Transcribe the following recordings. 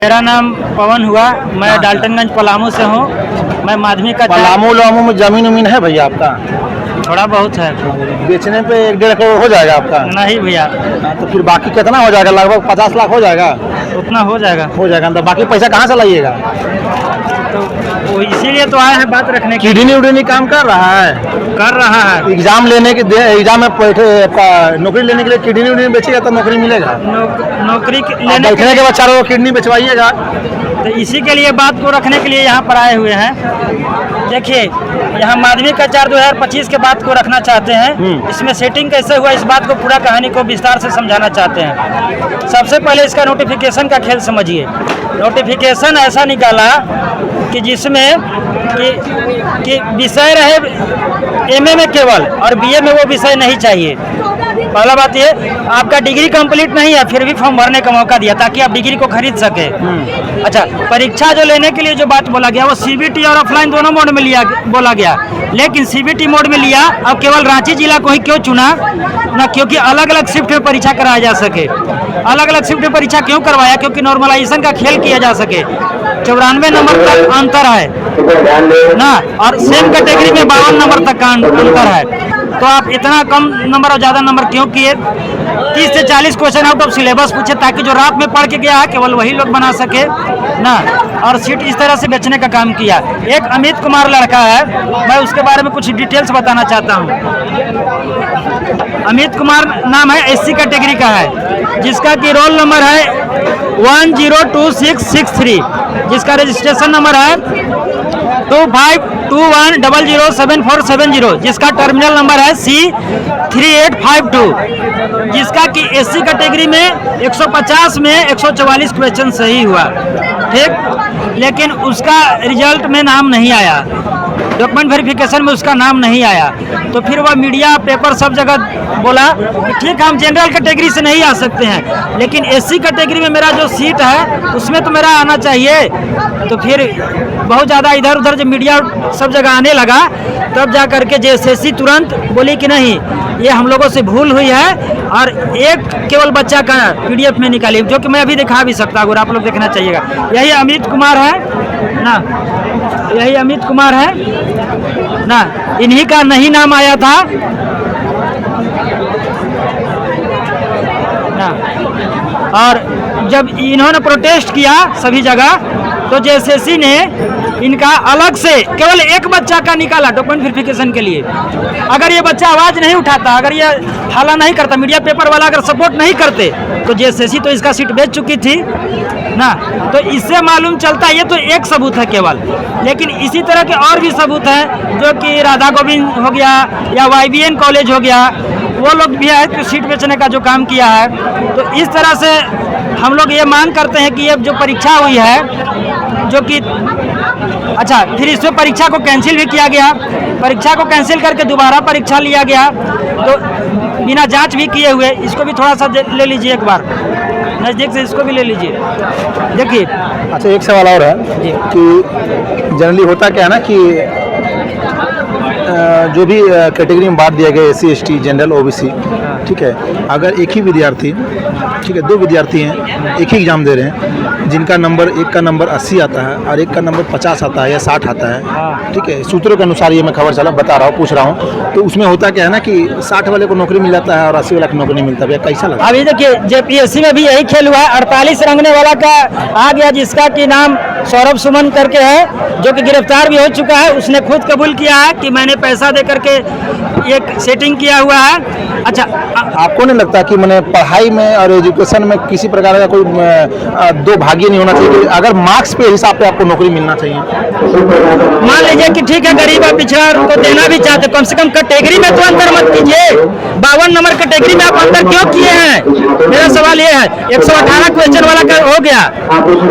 मेरा नाम पवन हुआ। मैं डाल्टनगंज पलामू से हूँ। मैं माध्यमिक का पलामू में जमीन उमीन है भैया आपका? थोड़ा बहुत है। बेचने पे 1-1.5 करोड़ हो जाएगा आपका? नहीं भैया। तो फिर बाकी कितना हो जाएगा? लगभग 50 लाख हो जाएगा? उतना हो जाएगा। तो बाकी पैसा कहाँ से लाइएगा? तो इसीलिए तो आए हैं बात रखने की। किडनी उडनी काम कर रहा है? कर रहा है। एग्जाम में बैठे नौकरी लेने के लिए किडनी उडनी बेचेगा तो नौकरी मिलेगा? नौकरी लेने बैठने के बाद चारों किडनी बेचवाइएगा। तो इसी के लिए बात को रखने के लिए यहाँ पर आए हुए हैं। देखिए, यहाँ माध्यमिक का 4/2025 के बात को रखना चाहते हैं। इसमें सेटिंग कैसे हुआ, इस बात को पूरा कहानी को विस्तार से समझाना चाहते हैं। सबसे पहले इसका नोटिफिकेशन का खेल समझिए। नोटिफिकेशन ऐसा निकाला कि जिसमें कि विषय रहे एमए में केवल, और बीए में वो विषय नहीं चाहिए। पहला बात ये, आपका डिग्री कंप्लीट नहीं है फिर भी फॉर्म भरने का मौका दिया ताकि आप डिग्री को खरीद सके। अच्छा, परीक्षा जो लेने के लिए जो बात बोला गया वो सीबीटी और ऑफलाइन दोनों मोड में बोला गया, लेकिन सीबीटी मोड में लिया। अब केवल रांची जिला को ही क्यों चुना ना? क्योंकि अलग अलग शिफ्ट में परीक्षा कराया जा सके। अलग अलग शिफ्ट में परीक्षा क्यों करवाया? क्योंकि नॉर्मलाइजेशन का खेल किया जा सके। 94 नंबर तक अंतर है ना, और सेम कैटेगरी में 52 नंबर तक का अंतर है। तो आप इतना कम नंबर और ज़्यादा नंबर क्यों किए? 30 से 40 क्वेश्चन आउट ऑफ सिलेबस पूछे ताकि जो रात में पढ़ के गया है केवल वही लोग बना सके ना, और सीट इस तरह से बेचने का काम किया। एक अमित कुमार लड़का है, मैं उसके बारे में कुछ डिटेल्स बताना चाहता हूँ। अमित कुमार नाम है, SC कैटेगरी का है, जिसका कि रोल नंबर है 102663, जिसका रजिस्ट्रेशन नंबर है 2521007470, जिसका टर्मिनल नंबर है C3852, जिसका कि SC कैटेगरी में 150 में 144 क्वेश्चन सही हुआ, ठीक। लेकिन उसका रिजल्ट में नाम नहीं आया, डॉक्यूमेंट वेरिफिकेशन में उसका नाम नहीं आया। तो फिर वह मीडिया पेपर सब जगह बोला कि ठीक, हम जनरल कैटेगरी से नहीं आ सकते हैं, लेकिन SC कैटेगरी में मेरा जो सीट है उसमें तो मेरा आना चाहिए। तो फिर बहुत ज़्यादा इधर उधर जब मीडिया सब जगह आने लगा, तब जा करके JSSC तुरंत बोली कि नहीं, ये हम लोगों से भूल हुई है, और एक केवल बच्चा का PDF में निकाली, जो कि मैं अभी दिखा भी सकता हूँ, आप लोग देखना चाहिएगा। यही अमित कुमार है ना, यही अमित कुमार है ना, इन्हीं का नहीं नाम आया था ना। और जब इन्होंने प्रोटेस्ट किया सभी जगह, तो JSSC ने इनका अलग से केवल एक बच्चा का निकाला डॉक्यूमेंट वेरिफिकेशन के लिए। अगर ये बच्चा आवाज़ नहीं उठाता, अगर ये हल्ला नहीं करता, मीडिया पेपर वाला अगर सपोर्ट नहीं करते, तो JSSC तो इसका सीट बेच चुकी थी ना। तो इससे मालूम चलता है, ये तो एक सबूत है केवल, लेकिन इसी तरह के और भी सबूत हैं, जो कि राधा गोविंद हो गया या YBN कॉलेज हो गया, वो लोग भी है तो सीट बेचने का जो काम किया है। तो इस तरह से हम लोग ये मांग करते हैं कि ये जो परीक्षा हुई है, जो कि अच्छा, फिर इसमें परीक्षा को कैंसिल भी किया गया। परीक्षा को कैंसिल करके दोबारा परीक्षा लिया गया, तो बिना जांच भी किए हुए। इसको भी थोड़ा सा ले लीजिए एक बार नज़दीक से, इसको भी ले लीजिए, देखिए। अच्छा, एक सवाल और है कि जनरली होता क्या है ना कि जो भी कैटेगरी में बांट दिया गया, SC ST जनरल OBC, ठीक है, अगर एक ही विद्यार्थी, ठीक है, 2 विद्यार्थी हैं, एक ही एग्जाम दे रहे हैं, जिनका नंबर, एक का नंबर 80 आता है और एक का नंबर 50 आता है या 60 आता है, ठीक है, सूत्रों के अनुसार ये मैं खबर चला बता रहा हूँ, पूछ रहा हूँ, तो उसमें होता क्या है ना कि 60 वाले को नौकरी मिल जाता है और 80 वाले को नौकरी नहीं मिलता है। कैसा लगा? अभी देखिए, JPSC में भी यही खेल हुआ है। 48 रंगने वाला का आ गया, जिसका कि नाम सौरभ सुमन करके है, जो कि गिरफ्तार भी हो चुका है। उसने खुद कबूल किया है कि मैंने पैसा दे करके एक सेटिंग किया हुआ है। अच्छा, आपको नहीं लगता कि मैंने पढ़ाई में और एजुकेशन में किसी प्रकार का कोई दो भागी नहीं होना चाहिए? अगर मार्क्स पे हिसाब पे आपको नौकरी मिलना चाहिए। मान लीजिए कि ठीक है, गरीब और पिछड़ा उनको देना भी चाहते, कम से कम कैटेगरी में तो अंतर मत कीजिए। 52 नंबर कैटेगरी में आप अंतर क्यों किए हैं? मेरा सवाल ये है, 118 क्वेश्चन वाला का हो गया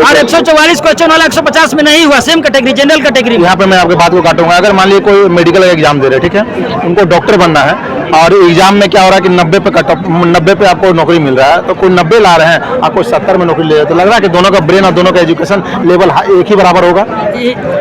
और 144 क्वेश्चन वाला 150 में नहीं हुआ, सेम कैटेगरी जनरल कैटेगरी। यहाँ पे मैं आपकी बात को काटूंगा। अगर मान लीजिए कोई मेडिकल एग्जाम दे रहे, ठीक है, उनको डॉक्टर बनना है, और एग्जाम में क्या हो रहा है कि 90 पे कट ऑफ, 90 पे आपको नौकरी मिल रहा है, तो कोई 90 ला रहे हैं, आपको 70 में नौकरी ले रहे हैं, तो लग रहा है कि दोनों का ब्रेन और दोनों का एजुकेशन लेवल एक ही बराबर होगा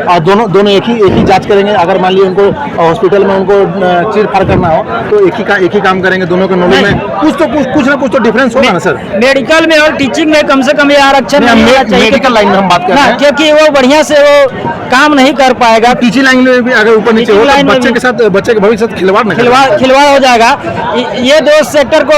और दोनों एक ही जांच करेंगे। अगर मान लीजिए उनको हॉस्पिटल में उनको चीर फाड़ करना हो तो एक ही काम करेंगे। दोनों के नॉलेज में कुछ ना कुछ तो डिफरेंस होगा ना सर। मेडिकल में और टीचिंग में कम से कम ये आरक्षण नहीं होना चाहिए। मेडिकल लाइन में हम बात कर रहे हैं, क्योंकि वो बढ़िया से वो काम नहीं कर पाएगा। टीचिंग लाइन में भी अगर ऊपर नीचे हो तो बच्चे के साथ, बच्चे के भविष्य के साथ खिलवाड़ हो जाएगा। ये दो सेक्टर को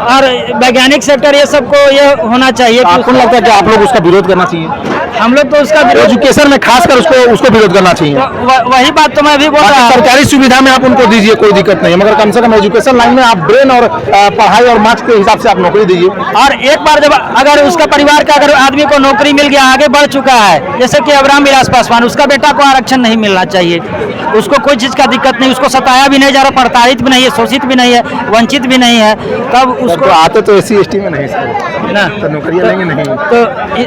और वैज्ञानिक सेक्टर ये सबको ये होना चाहिए। आपको लगता है कि आप लोग उसका विरोध करना चाहिए? हम लोग तो उसका एजुकेशन में खासकर उसको विरोध करना चाहिए। तो वही बात तो मैं भी बोल रहा हूँ। सरकारी सुविधा में आप उनको दीजिए, कोई दिक्कत नहीं है, मगर कम से कम एजुकेशन लाइन में आप ब्रेन और पढ़ाई और मार्क्स के हिसाब से आप नौकरी दीजिए। और एक बार जब अगर उसका परिवार का अगर आदमी को नौकरी मिल गया, आगे बढ़ चुका है, जैसे कि अब रामविलास पासवान, उसका बेटा को आरक्षण नहीं मिलना चाहिए। उसको कोई चीज का दिक्कत नहीं, उसको सताया भी नहीं जा रहा, प्रताड़ित भी नहीं है, शोषित भी नहीं है, वंचित भी नहीं है, तब उसको तो आते तो SC ST में नहीं सर ना, तो नौकरियां लेंगे नहीं, तो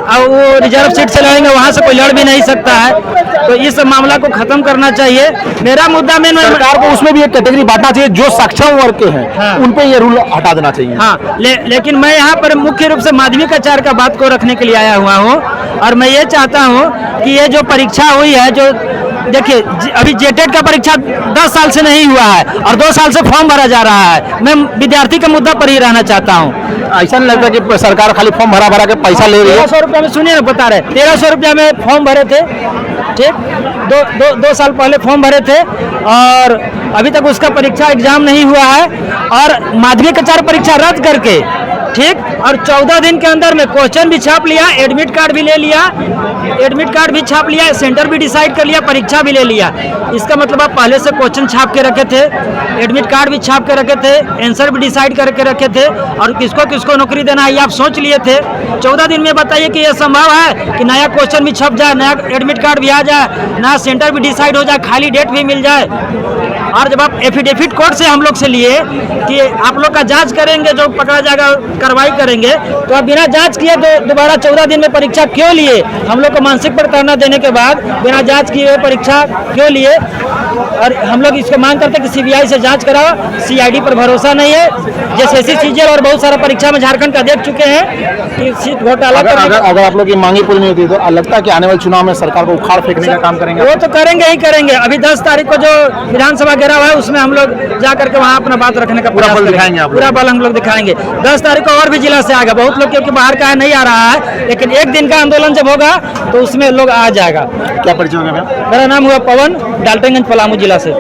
अब वो रिजर्व सीट से लड़ेंगे, वहां से कोई लड़ भी नहीं सकता है। तो इस मामला को खत्म करना चाहिए। मेरा मुद्दा में सरकार को उसमें भी एक कैटेगरी बांटना चाहिए, जो सक्षम वर्ग के हैं। हाँ। उन पे ये रूल हटा देना चाहिए। हाँ, लेकिन मैं यहाँ पर मुख्य रूप से माध्यमिक आचार्य का बात को रखने के लिए आया हुआ हूँ। और मैं ये चाहता हूँ कि ये जो परीक्षा हुई है, जो देखिए अभी जेटेट का परीक्षा 10 साल से नहीं हुआ है और 2 साल से फॉर्म भरा जा रहा है। मैं विद्यार्थी के मुद्दा पर ही रहना चाहता हूँ। ऐसा नहीं लगता कि सरकार खाली फॉर्म भरा के पैसा ले रही है? 1300 रुपया में, सुनिए ना, बता रहे 1300 रुपया में फॉर्म भरे थे, ठीक, दो साल पहले फॉर्म भरे थे और अभी तक उसका परीक्षा एग्जाम नहीं हुआ है। और माध्यमिक आचार्य परीक्षा रद्द करके, ठीक, और 14 दिन के अंदर में क्वेश्चन भी छाप लिया, एडमिट कार्ड भी ले लिया, छाप लिया, सेंटर भी डिसाइड कर लिया, परीक्षा भी ले लिया। इसका मतलब आप पहले से क्वेश्चन छाप के रखे थे, एडमिट कार्ड भी छाप के रखे थे, आंसर भी डिसाइड करके रखे थे और किसको किसको नौकरी देना है ये आप सोच लिए थे। 14 दिन में बताइए कि यह संभव है कि नया क्वेश्चन भी छप जाए, नया एडमिट कार्ड भी आ जाए, नया सेंटर भी डिसाइड हो जाए, खाली डेट भी मिल जाए। और जब आप एफिडेविट कोर्ट से हम लोग से लिए कि आप लोग का जांच करेंगे, जो पकड़ा जाएगा कार्रवाई करेंगे, तो आप बिना जांच किए तो दोबारा 14 दिन में परीक्षा क्यों लिए? हम लोग को मानसिक प्रताड़ना देने के बाद बिना जांच किए परीक्षा क्यों लिए? और हम लोग इसको मांग करते हैं कि CBI से जांच कराओ। CID पर भरोसा नहीं है। जैसे CGL और बहुत सारा परीक्षा में झारखंड का देख चुके हैं कि सीट घोटाला। अगर आप लोग की मांगी पूरी नहीं होती तो लगता है कि आने वाले चुनाव में सरकार को उखाड़ फेंकने का काम करेंगे? वो तो करेंगे ही करेंगे। अभी 10 तारीख को जो विधानसभा घेराव है उसमें हम लोग जा करके वहाँ अपना बात रखने का पूरा बल दिखाएंगे। पूरा बल हम लोग दिखाएंगे। 10 तारीख को और भी जिला से आएगा, बहुत लोग क्योंकि बाहर का नहीं आ रहा है, लेकिन एक दिन का आंदोलन जब होगा तो उसमें लोग आ जाएगा। क्या परिचय होगा? मेरा नाम हुआ पवन, डाल्टनगंज पलामू जिला से।